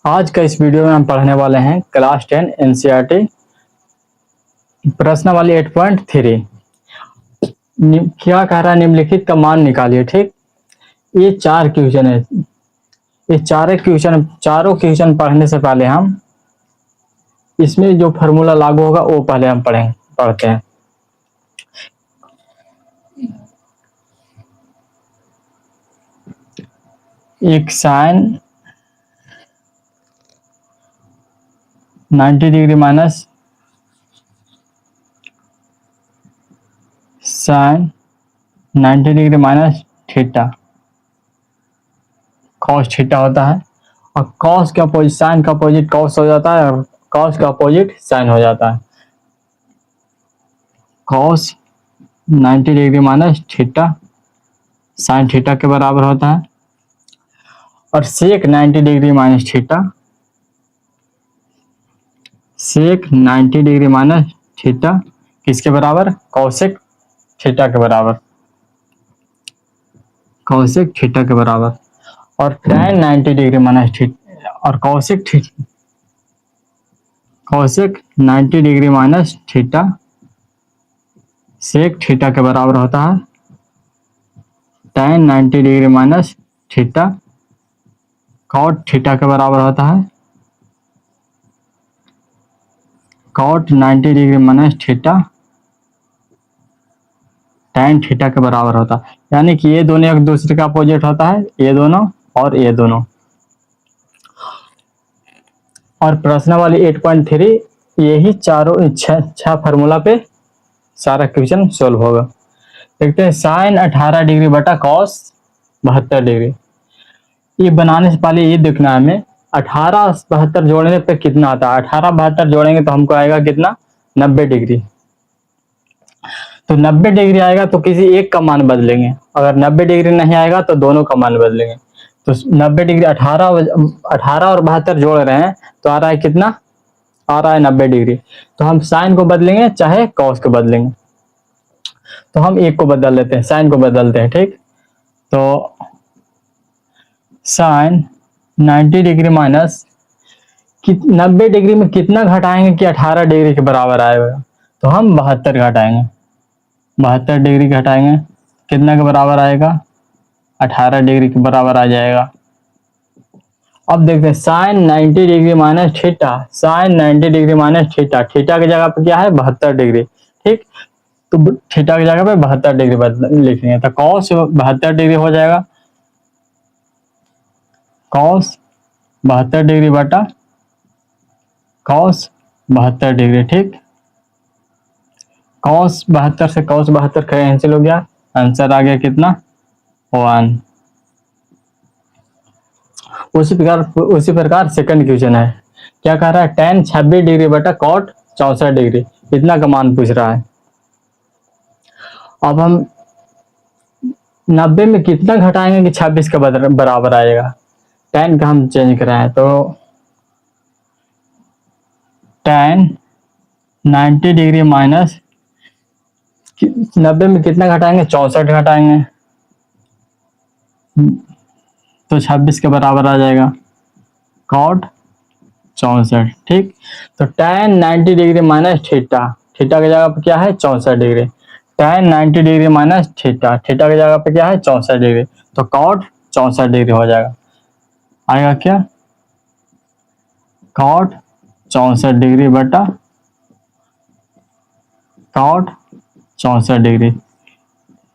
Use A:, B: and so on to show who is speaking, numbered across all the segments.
A: आज का इस वीडियो में हम पढ़ने वाले हैं क्लास 10 एनसीईआरटी प्रश्नावली 8.3। क्या कह रहा है, निम्नलिखित का मान निकालिए। ठीक, ये 4 क्वेश्चन है। ये चारों क्वेश्चन पढ़ने से पहले हम इसमें जो फॉर्मूला लागू होगा वो पहले हम पढ़ते हैं। एक sine 90 degree minus sine 90 degree minus theta cos theta होता है। और कॉस का अपोजिट साइन का अपोजिट कॉस हो जाता है और कॉस का अपोजिट साइन हो जाता है। Cos 90 degree minus theta sine theta के बराबर होता है। और sec 90 degree minus theta sec 90 degree minus theta किसके बराबर? कॉसेक थीटा के बराबर। कॉसेक थीटा के बराबर। और tan 90 डिग्री माइनस थीटा और cosec 90 degree minus theta sec theta के बराबर होता है tan 90 degree minus theta cot theta के बराबर होता है cot 90 degree minus theta tan theta के बराबर होता है। यानी कि ये दोनों एक दूसरे का अपोजिट होता है, ये दोनों और ये दोनों। और प्रश्नावली 8.3 यही चारों छह फार्मूला पे सारा क्वेश्चन सोल्व होगा। देखते हैं, साइन 18 डिग्री बटा कॉस 72 डिग्री। ये बनाने से पहले ये देखना है हमें 18 72 जोड़ने पे कितना आता है। 18 72 जोड़ेंगे तो हमको आएगा कितना? 90 डिग्री। तो 90 डिग्री आएगा तो किसी एक का मान बदलेंगे, अगर 90 डिग्री नहीं आएगा तो दोनों का मान बदलेंगे। तो 90 डिग्री 18 और 72 जोड़ रहे हैं तो आ रहा है कितना? आ रहा है 90 डिग्री। तो हम साइन को बदलेंगे चाहे कॉस को बदलेंगे। तो हम एक को बदल लेते हैं, साइन को बदलते हैं। ठीक, तो साइन 90 डिग्री माइनस 90 डिग्री में कितना घटाएंगे कि 18 डिग्री के बराबर आएगा? तो हम 72 घटाएंगे। 72 डिग्री घटाएंगे, कितना के बराबर आएगा? 18 डिग्री के बराबर आ जाएगा। अब देखते हैं, sine 90 degree minus theta sine 90 degree minus theta theta की जगह पे क्या है? 72 डिग्री। ठीक, तो थीटा की जगह पे 72 डिग्री लिखेंगे तो कॉस 72 डिग्री हो जाएगा। कॉस 72 डिग्री बटा कॉस 72 डिग्री। ठीक, कॉस 72 से कॉस 72 कैंसिल हो गया, आंसर आ गया कितना? 1। उसी प्रकार सेकंड क्वेश्चन है। क्या कह रहा है? tan 26 डिग्री बटा कॉट 64 डिग्री, इतना का मान पूछ रहा है। अब हम 90 में कितना घटाएंगे कि 26 के बराबर आएगा? tan का हम चेंज कराएं तो tan 90 डिग्री माइनस 90 में कितना घटाएंगे? 64 घटाएंगे तो 26 के बराबर आ जाएगा कॉट 64। ठीक, तो tan 90 degree minus theta theta की जगह पे क्या है? 64 degree. tan 90 degree minus theta theta की जगह पे क्या है? 64 डिग्री। तो कॉट 64 डिग्री हो जाएगा। आएगा क्या? कॉट 64 डिग्री बटा कॉट 64 डिग्री।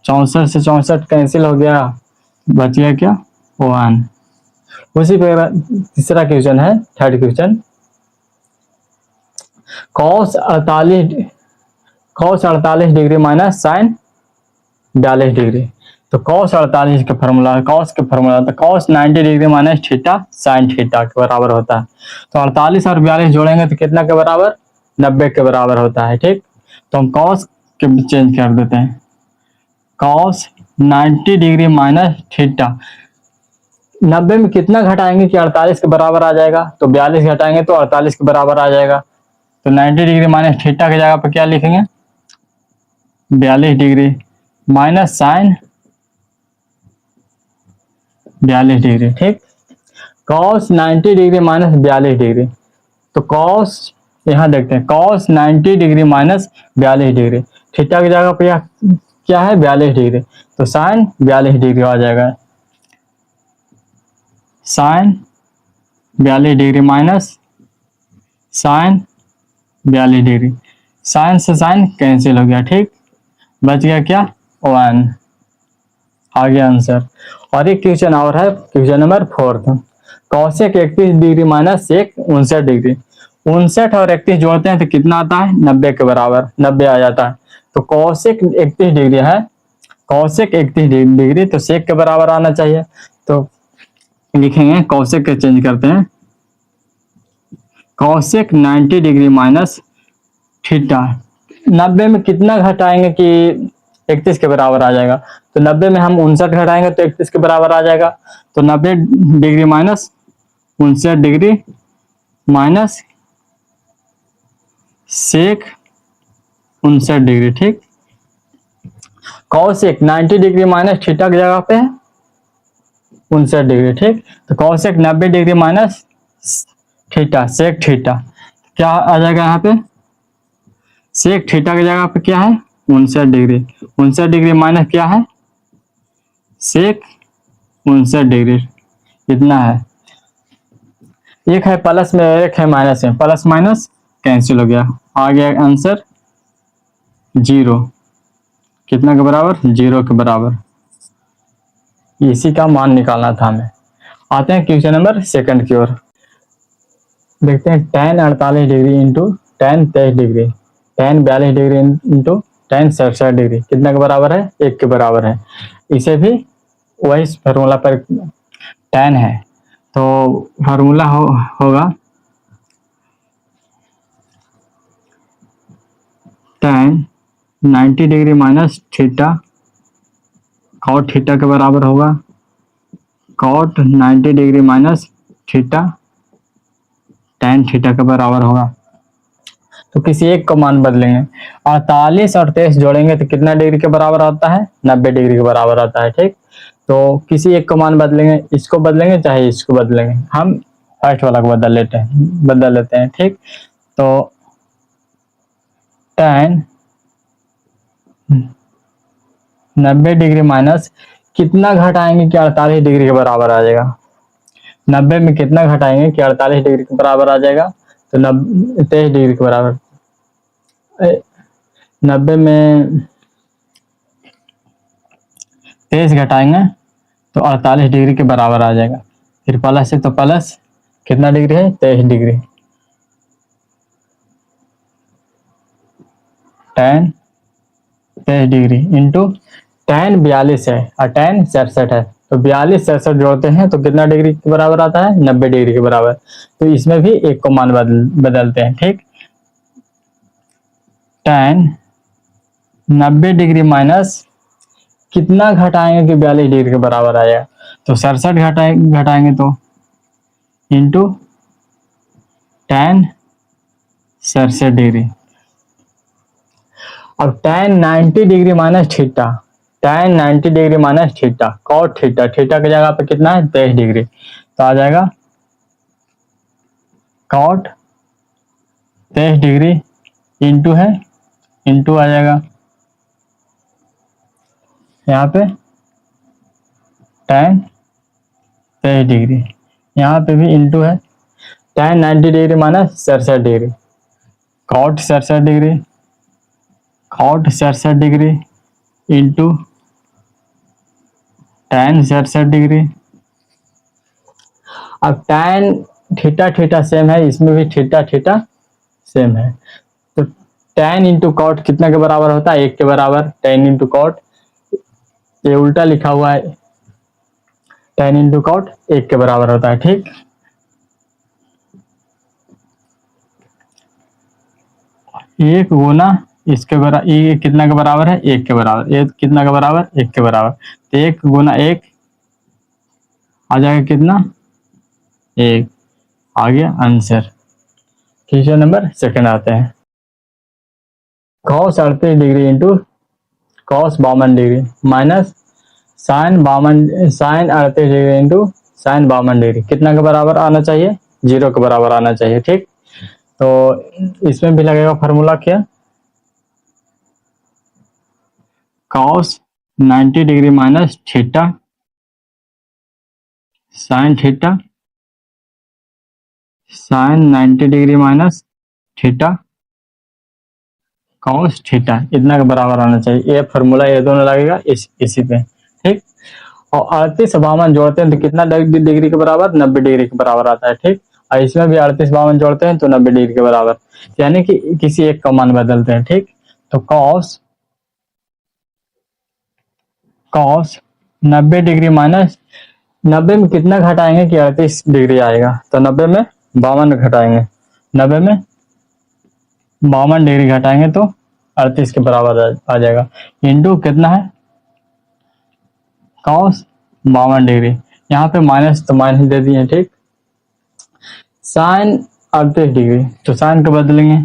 A: 64 से 64 कैंसिल हो गया, बच गया क्या? 1। उसी पे तीसरा क्वेश्चन है, third question. Cos 48 degree minus sine 42 degree. तो कॉस 48 का फॉर्मूला कॉस के फॉर्मूला तो cos 90 degree minus theta sine theta के बराबर होता है। तो 48 और 42 जोड़ेंगे तो कितना के बराबर? 90 के बराबर होता है। ठीक, तो हम कॉस के चेंज कर देते हैं। कॉस 90 डिग्री माइनस थीटा 90 में कितना घटाएंगे कि 48 के बराबर आ जाएगा? तो 42 घटाएंगे तो 48 के बराबर आ जाएगा। तो 90 डिग्री माइनस थीटा की जगह पर क्या लिखेंगे? 42 डिग्री माइनस साइन 42 डिग्री। ठीक, कॉस 90 डिग्री माइनस 42 डिग्री, तो कॉस यहाँ देखते हैं cos 90 degree minus 42 degree, theta की जगह पे क्या है 42 डिग्री, तो साइन 42 डिग्री आ जाएगा, sine 42 degree minus sine 42 degree, sine से साइन कैंसिल हो गया, ठीक, बच गया क्या 1, आ गया आंसर। और एक क्वेश्चन और है, question number 4, cosec 31 degree minus sec 59 degree, 59 और 31 जोड़ते हैं तो कितना आता है 90 के बराबर, 90 आ जाता है, तो कॉसेक 31 डिग्री है, कॉसेक 31 डिग्री तो सेक के बराबर आना चाहिए, तो लिखेंगे कॉसेक के चेंज करते हैं, कॉसेक 90 डिग्री माइनस थीटा, 90 में कितना घटाएंगे कि 31 के बराबर आ जाएगा, तो 90 में हम 59 घटाएंगे तो 31 के बराबर आ जाएगा, तो 90 degree minus 59 degree minus sec 59 degree, ठीक, कॉसेक 90 डिग्री माइनस थीटा की जगह पे है 59 डिग्री, ठीक, तो cosec 90 degree minus theta sec theta, क्या आ जाएगा यहाँ पे, सेक थीटा की जगह पे क्या है 59 डिग्री, 59 डिग्री माइनस क्या है सेक 59 डिग्री, इतना है, एक है प्लस में एक है माइनस में, प्लस माइनस कैंसिल हो गया, आ गया आंसर 0, कितना के बराबर 0 के बराबर, इसी का मान निकालना था हमें। आते हैं क्वेश्चन नंबर 2 की ओर, देखते हैं tan 48 degree into tan 23 degree, tan 42 degree into tan 67 degree कितना के बराबर है 1 के बराबर है, इसे भी वही फार्मूला पर tan है, तो फार्मूला होगा tan 90 degree minus theta cot theta के बराबर होगा, cot 90 degree minus theta tan theta के बराबर होगा, तो किसी एक को मान बदलेंगे, 48 और 23 जोड़ेंगे तो कितना डिग्री के बराबर आता है 90 डिग्री के बराबर आता है, ठीक, तो किसी एक को मान बदलेंगे, इसको बदलेंगे चाहे इसको बदलेंगे, हम फर्स्ट वाला को बदल लेते हैं, ठीक, तो tan 90 डिग्री माइनस कितना घटाएंगे कि 48 डिग्री के बराबर आ जाएगा, 90 में कितना घटाएंगे कि 48 डिग्री के बराबर आ जाएगा, तो 23 डिग्री के बराबर, 90 में 23 घटाएंगे तो 48 डिग्री के बराबर आ जाएगा, फिर प्लस है तो प्लस कितना डिग्री है 23 degree, tan 23 degree into tan 42 है और tan 67 है, तो 42 67 जोड़ते हैं तो कितना डिग्री के बराबर आता है 90 डिग्री के बराबर, तो इसमें भी एक को मान बदलते हैं, ठीक, tan 90 डिग्री माइनस कितना घटाएंगे कि 42 डिग्री के बराबर आएगा, तो 67 घटाएंगे तो इंटू tan 67 डिग्री, अब tan 90 degree minus theta, tan 90 degree minus theta cot theta, theta की जगह पे कितना है 23 डिग्री, तो आ जाएगा कॉट 23 डिग्री इंटू है इंटू आ जाएगा यहाँ पे tan 23 डिग्री, यहाँ पे भी इंटू है tan 90 degree minus 67 degree, cot 67 degree, cot 67 degree into tan 67 degree, अब tan थीटा थीटा सेम है, इसमें भी थीटा थीटा सेम है, तो tan इंटू कॉट कितना के बराबर होता है 1 के बराबर, tan इंटू कॉट, ये उल्टा लिखा हुआ है, tan इंटू कॉट 1 के बराबर होता है, ठीक, एक गुना इसके बराबर, ये कितना के बराबर है 1 के बराबर, ये कितना के बराबर 1 के बराबर, तो 1 गुना 1 आ जाएगा कितना 1, आ गया आंसर। क्वेश्चन नंबर 2 आते हैं, cos 38 degree into cos 52 degree minus sin 38 degree into sine 52 degree कितना के बराबर आना चाहिए, 0 के बराबर आना चाहिए। ठीक, तो इसमें भी लगेगा फार्मूला क्या, cos 90 degree minus theta sine theta sine 90 degree minus theta cos theta इतना के बराबर आना चाहिए। ये फार्मूला ये दोनों लगेगा इसी पे। ठीक, और 38 52 जोड़ते हैं तो कितना डिग्री के बराबर, 90 डिग्री के बराबर आता है। ठीक, और इसमें भी 38 52 जोड़ते हैं तो 90 डिग्री के बराबर, यानी कि किसी एक का मान बदलते हैं। ठीक, तो कॉस 90 डिग्री माइनस 90 में कितना घटाएंगे कि 38 डिग्री आएगा, तो 90 में 52 घटाएंगे, 90 में 52 डिग्री घटाएंगे तो 38 के बराबर आ जाएगा। इंटू कितना है, कॉस 52 डिग्री, यहाँ पे माइनस तो माइनस दे दिए। ठीक, साइन 38 डिग्री तो साइन को बदलेंगे,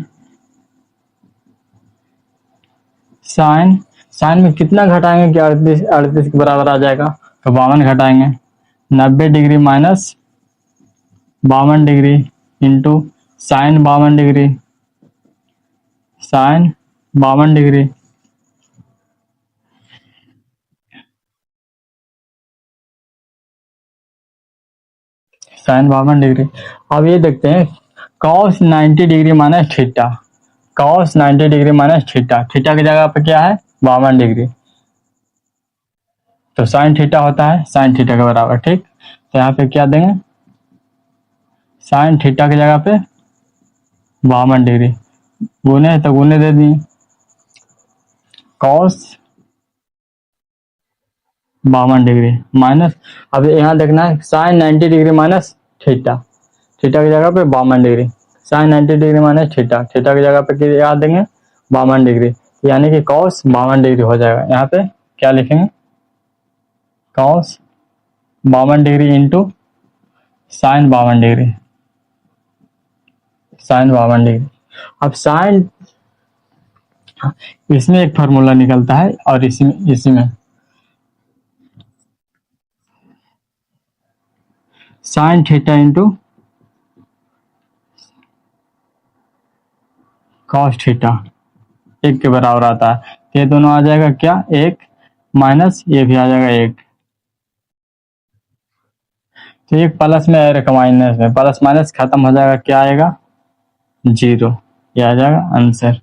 A: साइन में कितना घटाएंगे कि 38 के बराबर आ जाएगा, तो 52 घटाएंगे, 90 degree minus 52 degree into sine 52 degree sign 52 degree sign 52 degree. अब ये देखते हैं cos 90 degree minus theta, cos 90 degree minus theta, theta की जगह पे क्या है 52 डिग्री, तो साइन थीटा होता है साइन थीटा के बराबर। ठीक, तो यहाँ पे क्या देंगे, साइन थीटा की जगह पे 52 डिग्री गुने तो गुने दे दिए, कॉस 52 डिग्री माइनस, अब यहाँ देखना है sine 90 degree minus theta, theta की जगह पे 52 degree, sine 90 degree minus theta, theta की जगह पे क्या देंगे 52 डिग्री, यानी कि कॉस 52 डिग्री हो जाएगा। यहाँ पे क्या लिखेंगे, cos 52 degree into sine 52 degree sign 52 degree. अब साइन इसमें एक फार्मूला निकलता है और इसी में sine theta into cos theta एक के बराबर आता है, ये दोनों आ जाएगा क्या, एक माइनस ये भी आ जाएगा एक, तो एक प्लस में एक माइनस में, प्लस माइनस खत्म हो जाएगा, क्या आएगा 0, ये आ जाएगा आंसर।